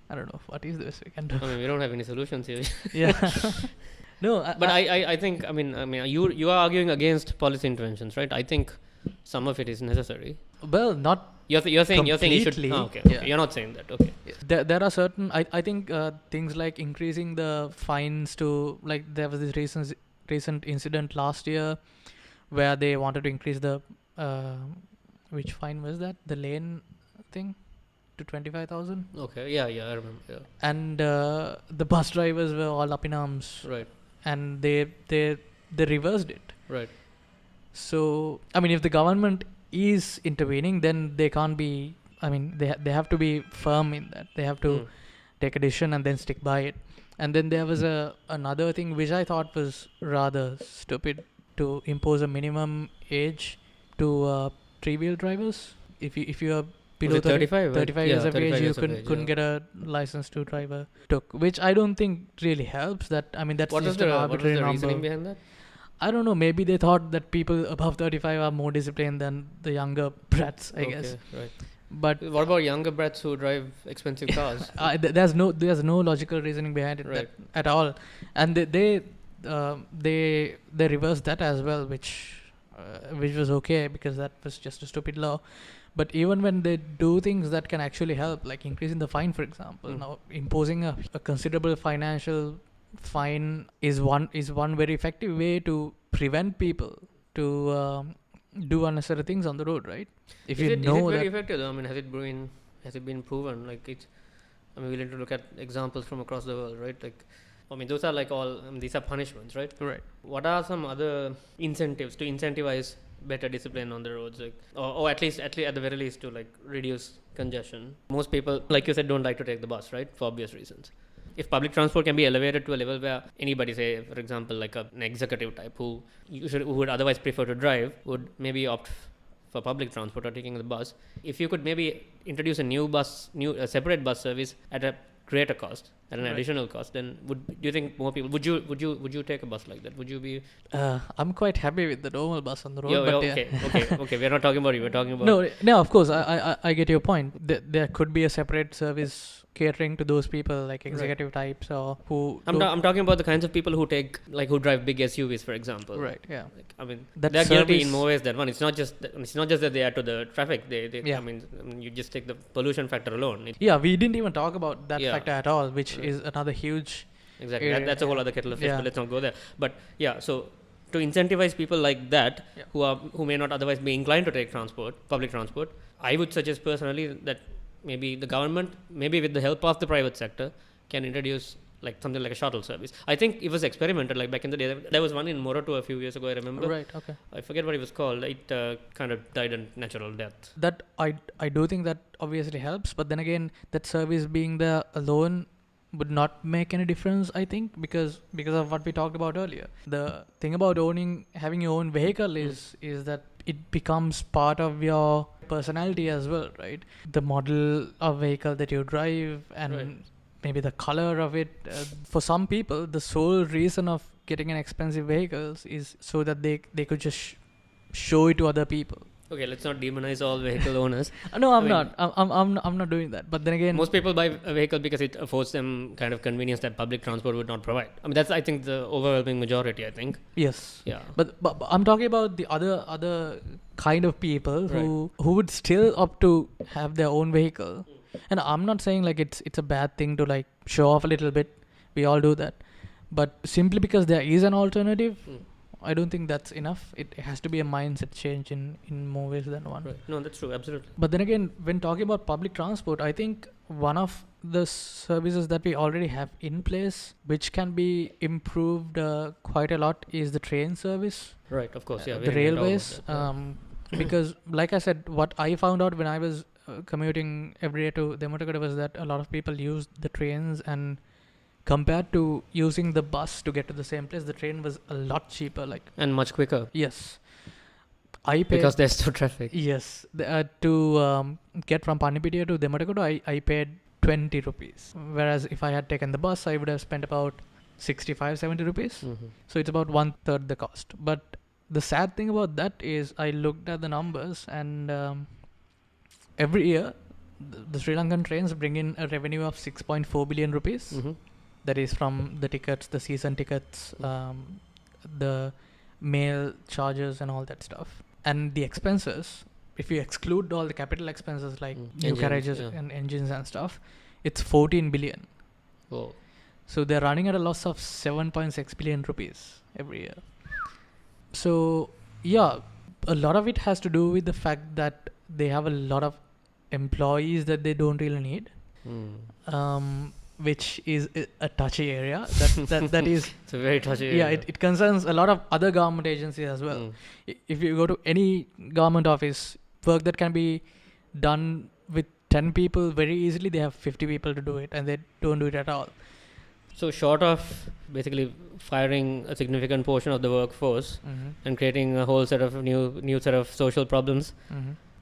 Speaker 2: I don't know, what is the best we can do?
Speaker 1: I mean, we don't have any solutions here.
Speaker 2: Yeah. No.
Speaker 1: But I think, I mean, you are arguing against policy interventions, right? I think some of it is necessary.
Speaker 2: Well, not.
Speaker 1: You're saying you should. Okay. Yeah. You're not saying that. Okay.
Speaker 2: Yes. There are certain. I think things like increasing the fines to, like, there was this recent incident last year where they wanted to increase the which fine was that, the lane thing, to 25,000.
Speaker 1: Okay. Yeah. I remember. Yeah.
Speaker 2: And the bus drivers were all up in arms.
Speaker 1: Right.
Speaker 2: And they reversed it.
Speaker 1: Right.
Speaker 2: So I mean, if the government is intervening, then they can't be, I mean, they have to be firm in that. They have to take a decision and then stick by it. And then there was another thing which I thought was rather stupid, to impose a minimum age to three-wheel drivers. If you are below 35 years of age, you couldn't get a license to drive a tuk, which I don't think really helps. That, I mean, that's just an arbitrary number.
Speaker 1: What was the reasoning behind that?
Speaker 2: I don't know. Maybe they thought that people above 35 are more disciplined than the younger brats, I guess.
Speaker 1: Right.
Speaker 2: But
Speaker 1: what about younger brats who drive expensive cars?
Speaker 2: There's no logical reasoning behind it at all, and they reversed that as well, which was okay, because that was just a stupid law. But even when they do things that can actually help, like increasing the fine, for example, now imposing a considerable financial fine is one very effective way to prevent people to do unnecessary things on the road, right?
Speaker 1: Is it very effective though? I mean, has it been proven? Like, we need to look at examples from across the world, right? Like, I mean, those are like these are punishments, right?
Speaker 2: Right.
Speaker 1: What are some other incentives to incentivize better discipline on the roads, like, or at the very least to like reduce congestion? Most people, like you said, don't like to take the bus, right? For obvious reasons. If public transport can be elevated to a level where anybody, say, for example, like an executive type who would otherwise prefer to drive, would maybe opt for public transport or taking the bus. If you could maybe introduce a separate bus service at a create a cost at an
Speaker 2: Right.
Speaker 1: additional cost, then do you think more people would you take a bus like that? Would you be
Speaker 2: I'm quite happy with the normal bus on the road,
Speaker 1: yeah,
Speaker 2: but
Speaker 1: okay. We're not talking about you. We're talking about
Speaker 2: no, of course, I get your point. There could be a separate service catering to those people, like executive types or who.
Speaker 1: I'm talking about the kinds of people who who drive big SUVs, for example.
Speaker 2: Right. Yeah.
Speaker 1: Like, I mean,
Speaker 2: That
Speaker 1: they're guilty in
Speaker 2: service-
Speaker 1: more ways than one. It's not just that they add to the traffic. They
Speaker 2: Yeah.
Speaker 1: I mean, you just take the pollution factor alone.
Speaker 2: Yeah, we didn't even talk about that
Speaker 1: Yeah.
Speaker 2: factor at all, which
Speaker 1: Right.
Speaker 2: is another huge.
Speaker 1: Exactly.
Speaker 2: Yeah,
Speaker 1: That's a whole
Speaker 2: yeah.
Speaker 1: other kettle of fish,
Speaker 2: Yeah.
Speaker 1: but let's not go there. But yeah, so to incentivize people like that
Speaker 2: Yeah.
Speaker 1: who may not otherwise be inclined to take public transport, I would suggest personally that maybe the government, maybe with the help of the private sector, can introduce like something like a shuttle service. I think it was experimented like back in the day. There was one in Morocco a few years ago, I remember.
Speaker 2: Right. Okay.
Speaker 1: I forget what it was called. It kind of died a natural death.
Speaker 2: That I do think that obviously helps, but then again, that service being there alone would not make any difference, I think, because of what we talked about earlier. The thing about having your own vehicle is that it becomes part of your personality as well, right? The model of vehicle that you drive and
Speaker 1: Right.
Speaker 2: maybe the color of it. For some people, the sole reason of getting an expensive vehicles is so that they could just show it to other people.
Speaker 1: Okay, let's not demonize all vehicle owners.
Speaker 2: No, I'm
Speaker 1: I mean-
Speaker 2: not. I'm not doing that. But then again,
Speaker 1: Most people buy a vehicle because it affords them kind of convenience that public transport would not provide. I mean, that's, I think, the overwhelming majority, I think.
Speaker 2: yes.
Speaker 1: Yeah.
Speaker 2: But I'm talking about the other kind of people who would still opt to have their own vehicle. And I'm not saying like it's a bad thing to like show off a little bit. We all do that. But simply because there is an alternative, I don't think that's enough. It has to be a mindset change in more ways than one.
Speaker 1: Right. No, that's true. Absolutely.
Speaker 2: But then again, when talking about public transport, I think one of the services that we already have in place, which can be improved quite a lot, is the train service.
Speaker 1: Right. Of course. Yeah.
Speaker 2: The
Speaker 1: we didn't talk about
Speaker 2: railways.
Speaker 1: that,
Speaker 2: Because, like I said, what I found out when I was commuting every day to Demotakota was that a lot of people use the trains, and compared to using the bus to get to the same place, the train was a lot cheaper. Like,
Speaker 1: and much quicker
Speaker 2: yes, I paid.
Speaker 1: because there's no traffic.
Speaker 2: Yes, to get from Panipidia to Demotakota, I paid 20 rupees. Whereas if I had taken the bus, I would have spent about 65-70 rupees.
Speaker 1: Mm-hmm.
Speaker 2: So it's about 1/3 the cost. But the sad thing about that is I looked at the numbers, and every year the Sri Lankan trains bring in a revenue of 6.4 billion rupees.
Speaker 1: Mm-hmm.
Speaker 2: That is from the tickets, the season tickets, the mail charges and all that stuff. And the expenses, if you exclude all the capital expenses like new
Speaker 1: Engines,
Speaker 2: carriages
Speaker 1: yeah.
Speaker 2: and engines and stuff, it's 14 billion.
Speaker 1: Oh.
Speaker 2: So they're running at a loss of 7.6 billion rupees every year. So yeah, a lot of it has to do with the fact that they have a lot of employees that they don't really need, which is a touchy area. That is,
Speaker 1: It's a very touchy.
Speaker 2: yeah,
Speaker 1: area.
Speaker 2: it concerns a lot of other government agencies as well. If you go to any government office, work that can be done with 10 people very easily, they have 50 people to do it, and they don't do it at all.
Speaker 1: So short of basically firing a significant portion of the workforce and creating a whole set of new set of social problems,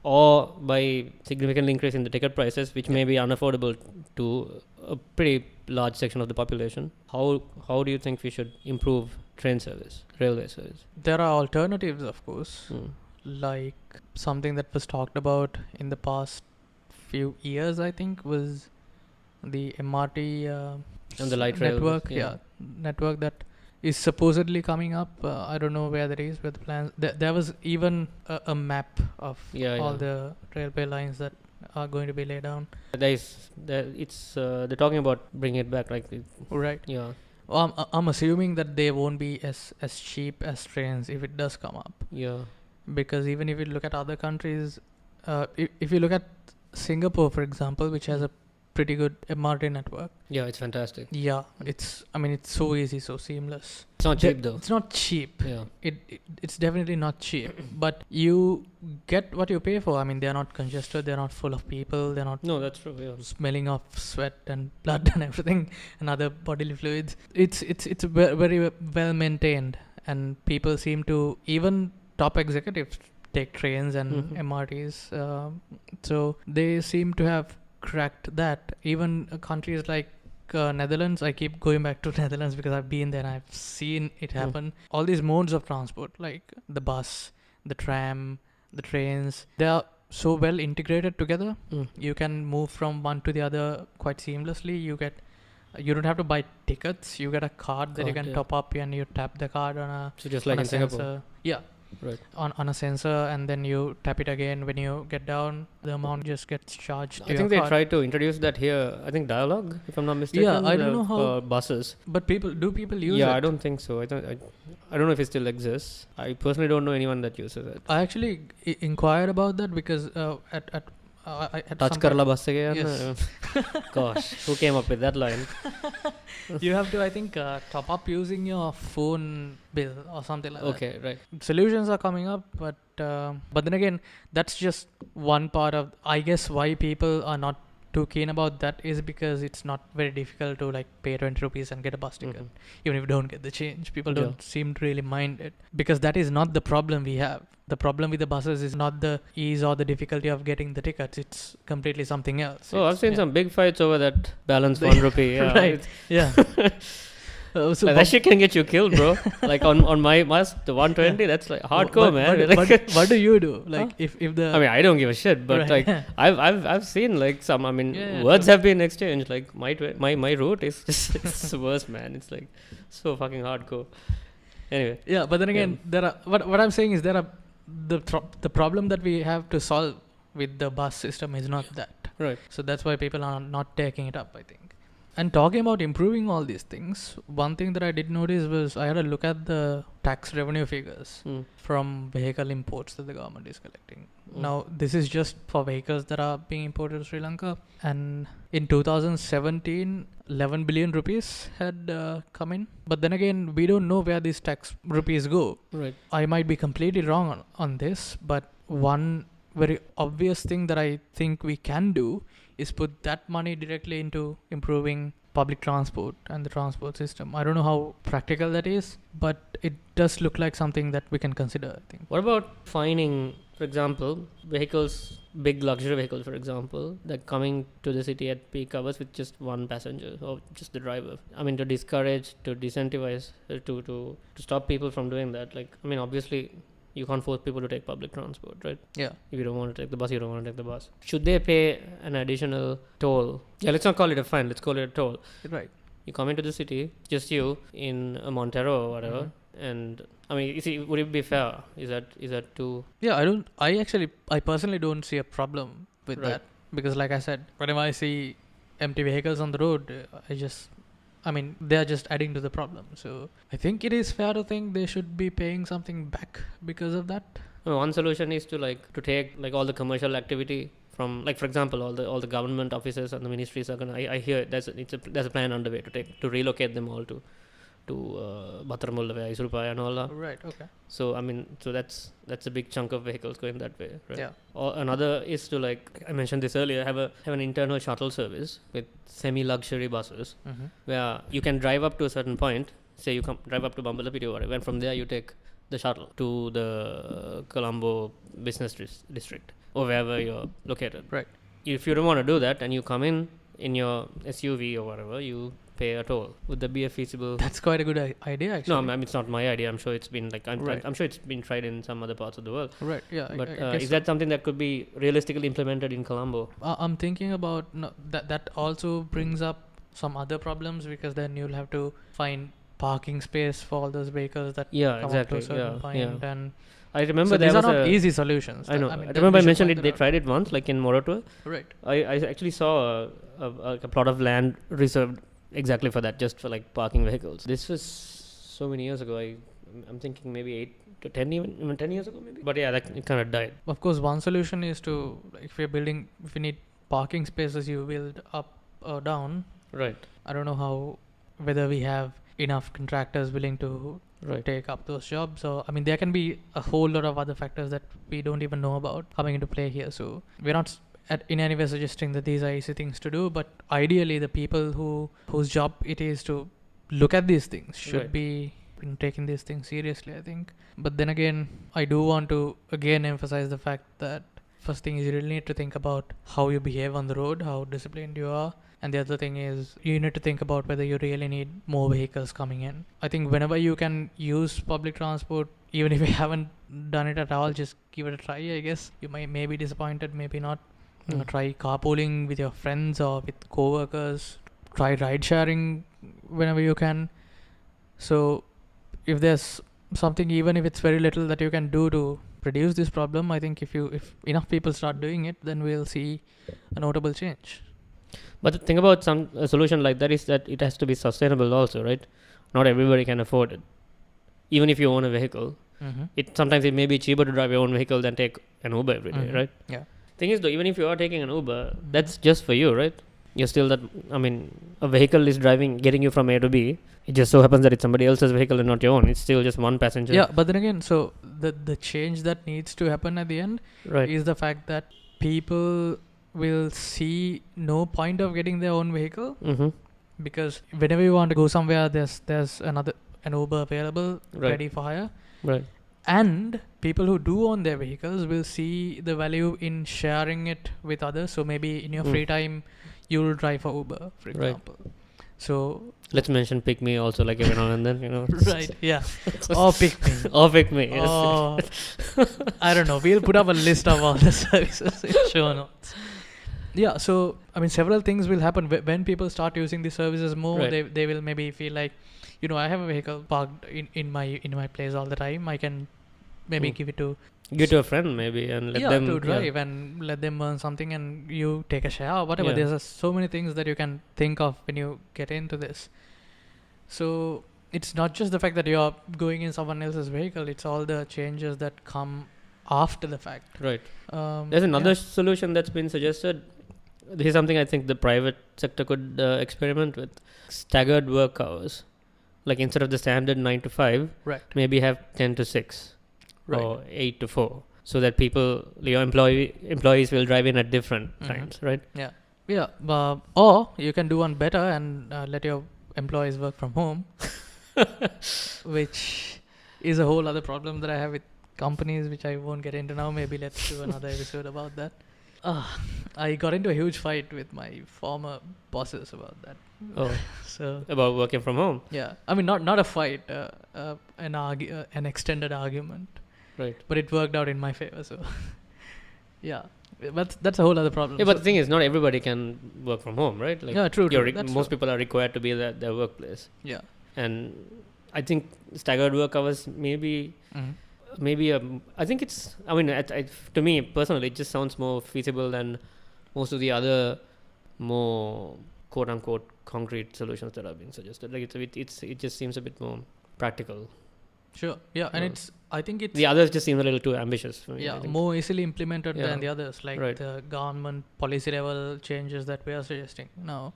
Speaker 1: or by significantly increasing the ticket prices, which may be unaffordable to a pretty large section of the population, how do you think we should improve railway service?
Speaker 2: There are alternatives, of course, like something that was talked about in the past few years, I think, was the MRT
Speaker 1: And the light rail
Speaker 2: network. Network that is supposedly coming up. I don't know where that is, where the plans. There was even a map of all the railway lines that are going to be laid down.
Speaker 1: They're talking about bringing it back, like
Speaker 2: Right.
Speaker 1: yeah.
Speaker 2: Well, I'm assuming that they won't be as cheap as trains if it does come up.
Speaker 1: Yeah.
Speaker 2: Because even if you look at other countries, if you look at Singapore, for example, which has a pretty good MRT network.
Speaker 1: Yeah, it's fantastic.
Speaker 2: Yeah, it's so easy, so seamless.
Speaker 1: It's not cheap though.
Speaker 2: It's not cheap.
Speaker 1: Yeah.
Speaker 2: It's definitely not cheap. But you get what you pay for. I mean, they're not congested. They're not full of people. They're not.
Speaker 1: No, that's true. Yeah.
Speaker 2: Smelling of sweat and blood and everything and other bodily fluids. It's very well maintained, and people seem to, even top executives take trains and MRTs. So they seem to have cracked that. Even countries like Netherlands, I keep going back to Netherlands because I've been there and I've seen it happen. All these modes of transport, like the bus, the tram, the trains, they are so well integrated together. You can move from one to the other quite seamlessly. You don't have to buy tickets. You get a card that you can top up and you tap the card on a
Speaker 1: So just like in Singapore.
Speaker 2: sensor. Yeah.
Speaker 1: Right.
Speaker 2: On a sensor, and then you tap it again when you get down. The amount just gets charged.
Speaker 1: I think they tried to introduce that here. I think Dialogue, if I'm not mistaken.
Speaker 2: Yeah, I don't know how
Speaker 1: buses.
Speaker 2: But people use it?
Speaker 1: Yeah, I don't think so. I don't know if it still exists. I personally don't know anyone that uses it.
Speaker 2: I actually inquired about that because at
Speaker 1: touch karla bus se gaya
Speaker 2: yes.
Speaker 1: Gosh, who came up with that line?
Speaker 2: You have to, I think, top up using your phone bill or something like that.
Speaker 1: Okay, right.
Speaker 2: Solutions are coming up, but then again, that's just one part of, I guess, why people are not too keen about that is because it's not very difficult to like pay 20 rupees and get a bus ticket. Even if you don't get the change, people don't seem to really mind it, because that is not the problem we have. The problem with the buses is not the ease or the difficulty of getting the tickets. It's completely something else.
Speaker 1: I've seen some big fights over that balance 1 rupee. Yeah,
Speaker 2: right. Yeah.
Speaker 1: So that shit can get you killed, bro. Like on my bus, the 120, that's like hardcore, man.
Speaker 2: What do you do? Like if the,
Speaker 1: I mean, I don't give a shit, but like I've seen like some. I mean, words have been exchanged. Like my route is just it's worse, man. It's like so fucking hardcore. Anyway.
Speaker 2: Yeah, but then again, there are what I'm saying is there are the problem that we have to solve with the bus system is not that.
Speaker 1: Right.
Speaker 2: So that's why people are not taking it up, I think. And talking about improving all these things, one thing that I did notice was I had a look at the tax revenue figures from vehicle imports that the government is collecting. Now, this is just for vehicles that are being imported to Sri Lanka. And in 2017, 11 billion rupees had come in. But then again, we don't know where these tax rupees go.
Speaker 1: Right.
Speaker 2: I might be completely wrong on this, but one very obvious thing that I think we can do is put that money directly into improving public transport and the transport system. I don't know how practical that is, but it does look like something that we can consider, I think.
Speaker 1: What about fining, for example, vehicles, big luxury vehicles, for example, that coming to the city at peak hours with just one passenger or just the driver? I mean, to discourage, to disincentivize, to stop people from doing that. Like, I mean, obviously, you can't force people to take public transport, right?
Speaker 2: Yeah.
Speaker 1: If you don't want to take the bus, you don't want to take the bus. Should they pay an additional toll? Yeah, let's not call it a fine. Let's call it a toll.
Speaker 2: Right.
Speaker 1: You come into the city, just you in Montero or whatever, and I mean, you see, would it be fair? Is that too?
Speaker 2: Yeah, I personally don't see a problem with that, because like I said, whenever I see empty vehicles on the road, they are just adding to the problem. So I think it is fair to think they should be paying something back because of that.
Speaker 1: One solution is to take like all the commercial activity from, like, for example, all the government offices and the ministries are gonna. I hear there's a plan underway to relocate them all to Battaramulla, Isurupaya and all that.
Speaker 2: Right. Okay.
Speaker 1: So I mean, that's a big chunk of vehicles going that way, right?
Speaker 2: Yeah.
Speaker 1: Or another is to, like I mentioned this earlier, have an internal shuttle service with semi-luxury buses where you can drive up to a certain point. Say you drive up to Bambalapiti or whatever, and from there you take the shuttle to the Colombo business district or wherever you're located.
Speaker 2: Right.
Speaker 1: If you don't want to do that and you come in your SUV or whatever, you pay a toll. Would that be a feasible?
Speaker 2: That's quite a good idea, actually.
Speaker 1: No, I mean, it's not my idea. I'm sure it's been I'm sure it's been tried in some other parts of the world.
Speaker 2: Right. Yeah.
Speaker 1: But is that something that could be realistically implemented in Colombo?
Speaker 2: I'm thinking about that also brings up some other problems, because then you'll have to find parking space for all those vehicles that come up to a certain point. And
Speaker 1: I remember
Speaker 2: these are not easy solutions.
Speaker 1: I know. I remember I mentioned it. They tried it once, like in Moratoa.
Speaker 2: Right.
Speaker 1: I actually saw a plot of land reserved exactly for that, just for like parking vehicles. This was so many years ago. I'm thinking maybe 8 to 10 even 10 years ago maybe. But yeah, it kind of died.
Speaker 2: Of course, one solution is to, if we need parking spaces, you build up or down.
Speaker 1: Right.
Speaker 2: I don't know whether we have enough contractors willing to take up those jobs. So I mean, there can be a whole lot of other factors that we don't even know about coming into play here. So we're not in any way suggesting that these are easy things to do, but ideally the people whose job it is to look at these things should be taking these things seriously, I think. But then again, I do want to again emphasize the fact that first thing is you really need to think about how you behave on the road, how disciplined you are. And the other thing is you need to think about whether you really need more vehicles coming in. I think whenever you can use public transport, even if you haven't done it at all, just give it a try, I guess. You may be disappointed, maybe not. Try carpooling with your friends or with co-workers. Try ride sharing whenever you can. So if there's something, even if it's very little, that you can do to reduce this problem, I think if enough people start doing it, then we'll see a notable change.
Speaker 1: But the thing about a solution like that is that it has to be sustainable also, right? Not everybody can afford it. Even if you own a vehicle, sometimes it may be cheaper to drive your own vehicle than take an Uber every day, right?
Speaker 2: Yeah.
Speaker 1: Thing is though, even if you are taking an Uber, that's just for you, right? You're still a vehicle is getting you from A to B. It just so happens that it's somebody else's vehicle and not your own. It's still just one passenger.
Speaker 2: Yeah, but then again, so the change that needs to happen at the end is the fact that people will see no point of getting their own vehicle, because whenever you want to go somewhere, there's an Uber available, ready for hire.
Speaker 1: Right.
Speaker 2: And people who do own their vehicles will see the value in sharing it with others. So maybe in your free time, you'll drive for Uber, for example. So
Speaker 1: let's mention Pick Me also, like every now and then,
Speaker 2: Right, yeah. Or Pick Me.
Speaker 1: Or Pick Me, yes.
Speaker 2: Or, I don't know. We'll put up a list of all the services in show notes. Yeah, so several things will happen when people start using these services more. Right. They will maybe feel like, I have a vehicle parked in my place all the time. I can maybe give it to
Speaker 1: a friend maybe and let them
Speaker 2: to drive and let them earn something, and you take a share or whatever. There's so many things that you can think of when you get into this. So it's not just the fact that you're going in someone else's vehicle, it's all the changes that come after the fact.
Speaker 1: Right. There's another solution that's been suggested. This is something I think the private sector could experiment with. Staggered work hours. Like instead of the standard 9 to 5, maybe have 10 to 6 or 8 to 4. So that your employees will drive in at different times, right?
Speaker 2: Yeah. Yeah. Or you can do one better and let your employees work from home, which is a whole other problem that I have with companies, which I won't get into now. Maybe let's do another episode about that. I got into a huge fight with my former bosses about that.
Speaker 1: Oh,
Speaker 2: so
Speaker 1: about working from home?
Speaker 2: Yeah, not a fight, an extended argument.
Speaker 1: Right.
Speaker 2: But it worked out in my favor. So yeah, but that's a whole other problem.
Speaker 1: Yeah, but the thing is, not everybody can work from home, right? Like,
Speaker 2: yeah, true.
Speaker 1: Most people are required to be at their workplace.
Speaker 2: Yeah,
Speaker 1: and I think staggered work hours maybe. I think it's. To me personally, it just sounds more feasible than most of the other more quote unquote concrete solutions that have been suggested. Like it just seems a bit more practical.
Speaker 2: Sure. Yeah, and I think
Speaker 1: the others just seem a little too ambitious for me.
Speaker 2: Yeah, more easily implemented than the others, like the government policy level changes that we are suggesting. Now,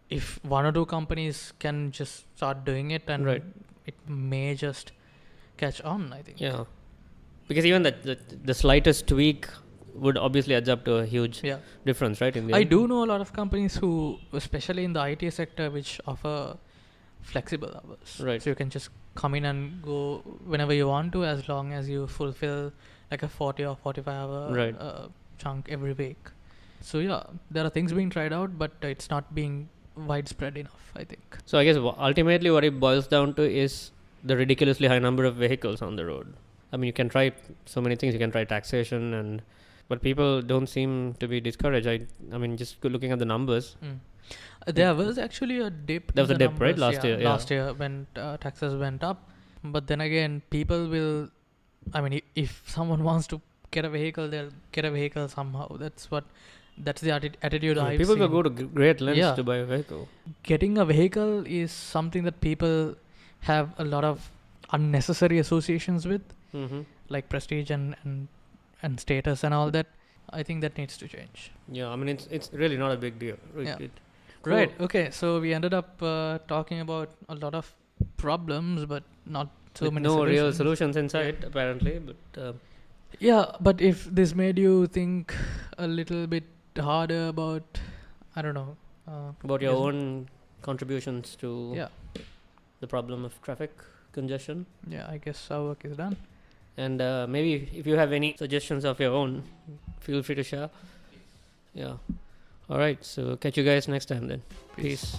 Speaker 2: if one or two companies can just start doing it, and it may just catch on, I think.
Speaker 1: Yeah. Because even the slightest tweak would obviously adds up to a huge difference, right?
Speaker 2: I do know a lot of companies who, especially in the IT sector, which offer flexible hours.
Speaker 1: Right.
Speaker 2: So you can just come in and go whenever you want to, as long as you fulfill like a 40 or 45 hour chunk every week. So yeah, there are things being tried out, but it's not being widespread enough, I think.
Speaker 1: So I guess ultimately what it boils down to is the ridiculously high number of vehicles on the road. You can try so many things. You can try taxation, but people don't seem to be discouraged. Just looking at the numbers.
Speaker 2: There was actually a dip.
Speaker 1: There was a dip, numbers, right?
Speaker 2: Last year when taxes went up. But then again, people will. If someone wants to get a vehicle, they'll get a vehicle somehow. That's the attitude I've
Speaker 1: people
Speaker 2: seen.
Speaker 1: will go to great lengths to buy a vehicle.
Speaker 2: Getting a vehicle is something that people have a lot of unnecessary associations with. Like prestige and status and all that. I think that needs to change.
Speaker 1: Yeah, it's really not a big deal.
Speaker 2: Cool. Right. Okay. So we ended up talking about a lot of problems, but not so many.
Speaker 1: No real solutions in sight, apparently. But
Speaker 2: but if this made you think a little bit harder about, I don't know,
Speaker 1: about your own contributions to the problem of traffic congestion.
Speaker 2: Yeah, I guess our work is done.
Speaker 1: And maybe if you have any suggestions of your own, feel free to share. Yeah. All right. So catch you guys next time then. Peace.